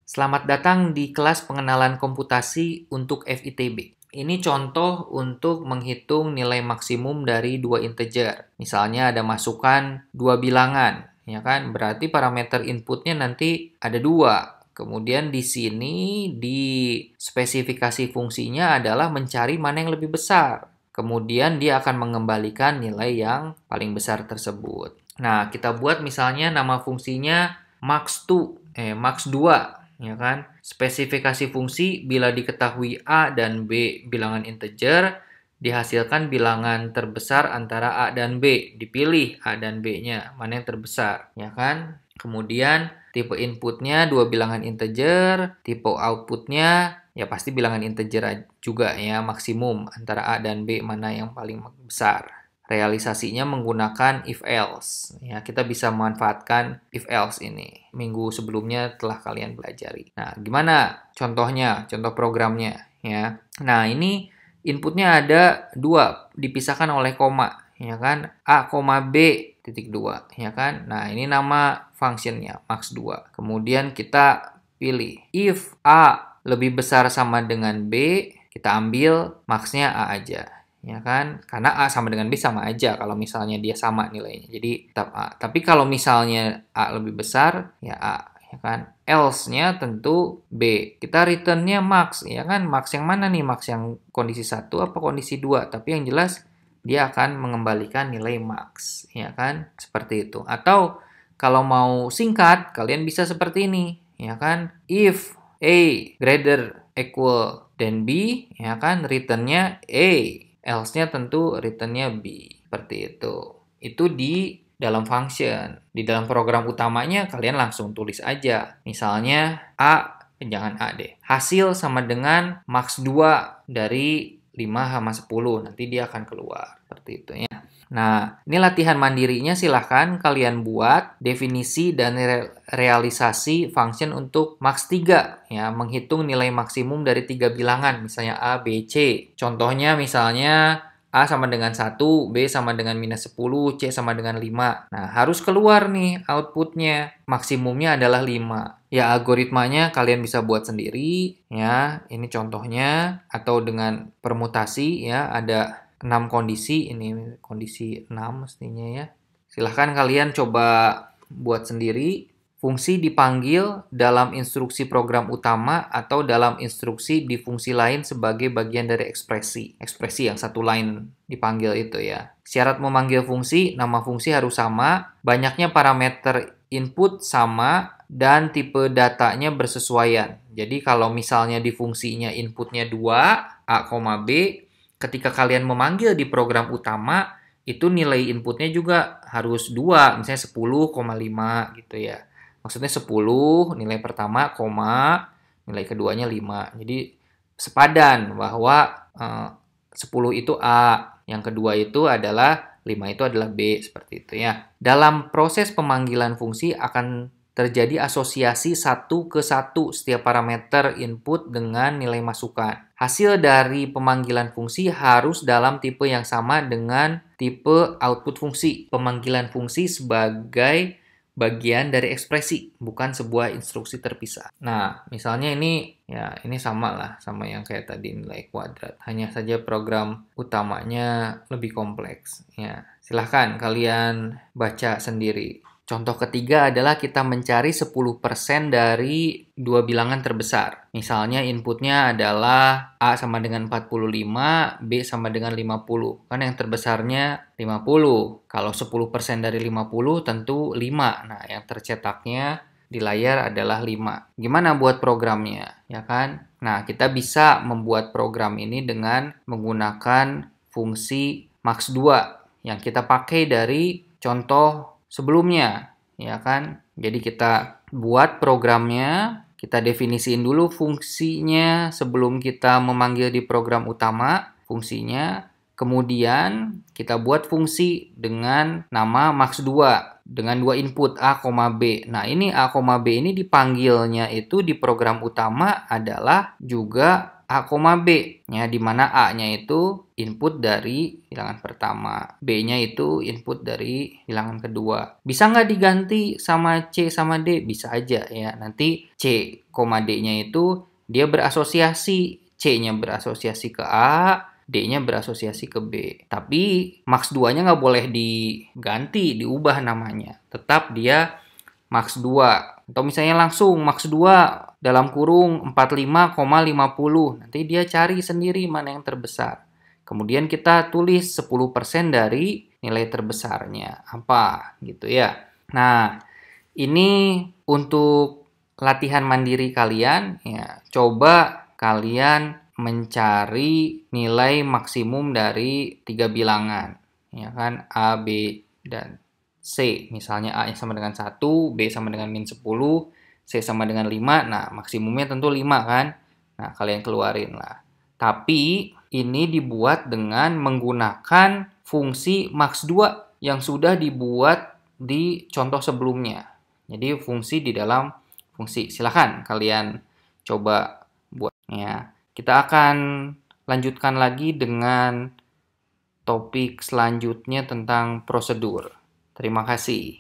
Selamat datang di kelas pengenalan komputasi untuk FITB. Ini contoh untuk menghitung nilai maksimum dari dua integer. Misalnya ada masukan dua bilangan, ya kan? Berarti parameter inputnya nanti ada dua. Kemudian di sini di spesifikasi fungsinya adalah mencari mana yang lebih besar. Kemudian dia akan mengembalikan nilai yang paling besar tersebut. Nah, kita buat misalnya nama fungsinya max2, ya kan? Spesifikasi fungsi bila diketahui A dan B bilangan integer, dihasilkan bilangan terbesar antara A dan B. Dipilih A dan B-nya, mana yang terbesar, ya kan? Kemudian tipe inputnya dua bilangan integer, tipe outputnya ya pasti bilangan integer juga ya, maksimum antara A dan B mana yang paling besar. Realisasinya menggunakan if else. Ya, kita bisa memanfaatkan if else ini. Minggu sebelumnya telah kalian pelajari. Nah, gimana contohnya, contoh programnya ya. Nah, ini inputnya ada dua, dipisahkan oleh koma, ya kan? A, B, titik 2, ya kan? Nah, ini nama functionnya, max2. Kemudian kita pilih if A lebih besar sama dengan B, kita ambil maxnya A aja. Ya kan, karena A sama dengan B sama aja kalau misalnya dia sama nilainya, jadi tetap A. Tapi kalau misalnya A lebih besar ya A, ya kan. Else-nya tentu B. Kita return-nya max, ya kan. Max yang mana nih? Max yang kondisi 1 apa kondisi 2? Tapi yang jelas dia akan mengembalikan nilai max, ya kan, seperti itu. Atau kalau mau singkat kalian bisa seperti ini, ya kan. If A greater equal than B, ya kan, return-nya A. Else-nya tentu return-nya B. Seperti itu. Itu di dalam function. Di dalam program utamanya kalian langsung tulis aja. Misalnya jangan A deh. Hasil sama dengan max 2 dari 5 sama 10. Nanti dia akan keluar. Seperti itu ya. Nah, ini latihan mandirinya, silahkan kalian buat definisi dan realisasi function untuk max 3, ya, menghitung nilai maksimum dari 3 bilangan, misalnya A, B, C. Contohnya misalnya A sama dengan 1, B sama dengan minus 10, C sama dengan 5. Nah, harus keluar nih outputnya. Maksimumnya adalah 5. Ya, algoritmanya kalian bisa buat sendiri, ya. Ini contohnya, atau dengan permutasi, ya, ada 6 kondisi, ini kondisi 6 mestinya ya. Silahkan kalian coba buat sendiri. Fungsi dipanggil dalam instruksi program utama atau dalam instruksi di fungsi lain sebagai bagian dari ekspresi. Ekspresi yang satu line dipanggil itu ya. Syarat memanggil fungsi, nama fungsi harus sama, banyaknya parameter input sama, dan tipe datanya bersesuaian. Jadi kalau misalnya di fungsinya inputnya 2, A, B, ketika kalian memanggil di program utama, itu nilai inputnya juga harus 2, misalnya 10,5 gitu ya. Maksudnya 10, nilai pertama, nilai keduanya 5. Jadi sepadan bahwa 10 itu A, yang kedua itu adalah 5 itu adalah B, seperti itu ya. Dalam proses pemanggilan fungsi akan terjadi asosiasi 1 ke 1 setiap parameter input dengan nilai masukan. Hasil dari pemanggilan fungsi harus dalam tipe yang sama dengan tipe output fungsi. Pemanggilan fungsi sebagai bagian dari ekspresi, bukan sebuah instruksi terpisah. Nah, misalnya ini, ya ini sama lah, sama yang kayak tadi nilai kuadrat. Hanya saja program utamanya lebih kompleks. Ya, silahkan kalian baca sendiri. Contoh ketiga adalah kita mencari 10% dari dua bilangan terbesar. Misalnya inputnya adalah A sama dengan 45, B sama dengan 50. Kan yang terbesarnya 50. Kalau 10% dari 50 tentu 5. Nah, yang tercetaknya di layar adalah 5. Gimana buat programnya? Ya kan? Nah, kita bisa membuat program ini dengan menggunakan fungsi max2 yang kita pakai dari contoh sebelumnya, ya kan? Jadi kita buat programnya, kita definisiin dulu fungsinya sebelum kita memanggil di program utama fungsinya. Kemudian kita buat fungsi dengan nama max2 dengan dua input A, B. Nah, ini A, B ini dipanggilnya itu di program utama adalah juga A, B, ya, di mana A-nya itu input dari bilangan pertama, B-nya itu input dari bilangan kedua. Bisa nggak diganti sama C sama D? Bisa aja ya. Nanti C, D-nya itu dia berasosiasi. C-nya berasosiasi ke A, D-nya berasosiasi ke B. Tapi max 2-nya nggak boleh diganti, diubah namanya. Tetap dia max 2. Atau misalnya langsung max 2 dalam kurung 45,50. Nanti dia cari sendiri mana yang terbesar. Kemudian kita tulis 10% dari nilai terbesarnya. Apa gitu ya. Nah, ini untuk latihan mandiri kalian ya. Coba kalian mencari nilai maksimum dari 3 bilangan. Ya kan, A, B, dan C. Misalnya A yang sama dengan 1, B sama dengan min 10, C sama dengan 5. Nah, maksimumnya tentu 5 kan. Nah, kalian keluarin lah. Tapi ini dibuat dengan menggunakan fungsi max 2 yang sudah dibuat di contoh sebelumnya. Jadi fungsi di dalam fungsi. Silahkan kalian coba buatnya. Kita akan lanjutkan lagi dengan topik selanjutnya tentang prosedur. Terima kasih.